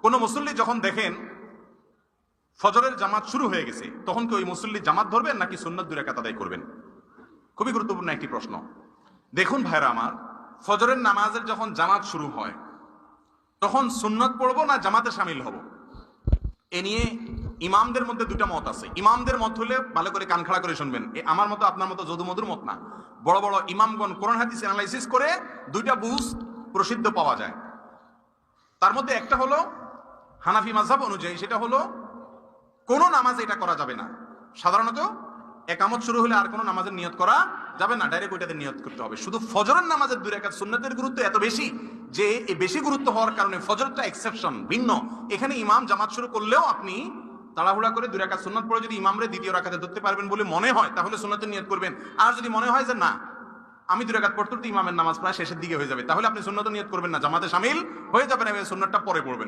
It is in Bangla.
কোনো মুসল্লি যখন দেখেন ফজরের জামাত শুরু হয়ে গেছে, তখন কি ওই মুসল্লি জামাত ধরবেন নাকি সুন্নাত 2 রাকাত আদায় করবেন? খুবই গুরুত্বপূর্ণ একটি প্রশ্ন। দেখুন ভাইরা আমার, ফজরের নামাজের যখন জামাত শুরু হয় তখন সুন্নত পড়বো না জামাতে শামিল হব, এ নিয়ে ইমামদের মধ্যে 2টা মত আছে। ইমামদের মত হলে ভালো করে কান খাড়া করে শুনবেন, আমার মতো আপনার মতো যদুমধুর মত না। বড় বড় ইমামগণ কোরআন হাদিস অ্যানালাইসিস করে 2টা বুঝ প্রসিদ্ধ পাওয়া যায়। তার মধ্যে একটা হলো হানাফি মাযহাব অনুযায়ী, সেটা হলো কোনো নামাজে এটা করা যাবে না। সাধারণত একামত শুরু হলে আর কোনো নামাজের নিয়ত করা যাবে না, ডাইরেক্ট ওইটাতে নিয়ত করতে হবে। শুধু ফজরের নামাজের 2 রাকাত সুন্নতের গুরুত্ব এত বেশি যে এই বেশি গুরুত্ব হওয়ার কারণে ফজরটা এক্সেপশন, ভিন্ন। এখানে ইমাম জামাত শুরু করলেও আপনি তাড়াহুড়া করে 2 রাকাত সুন্নত পড়ে যদি ইমামরে দ্বিতীয় রাকাতে ধরতে পারবেন বলে মনে হয় তাহলে সুন্নতের নিয়ত করবেন। আর যদি মনে হয় যে না আমি 2 রাকাত পড়তে ইমামের নামাজ প্রায় শেষের দিকে হয়ে যাবে, তাহলে আপনি সুন্নত নিয়ত করবেন না, জামাতে শামিল হয়ে যাবেন এবং সুন্নতটা পরে পড়বেন।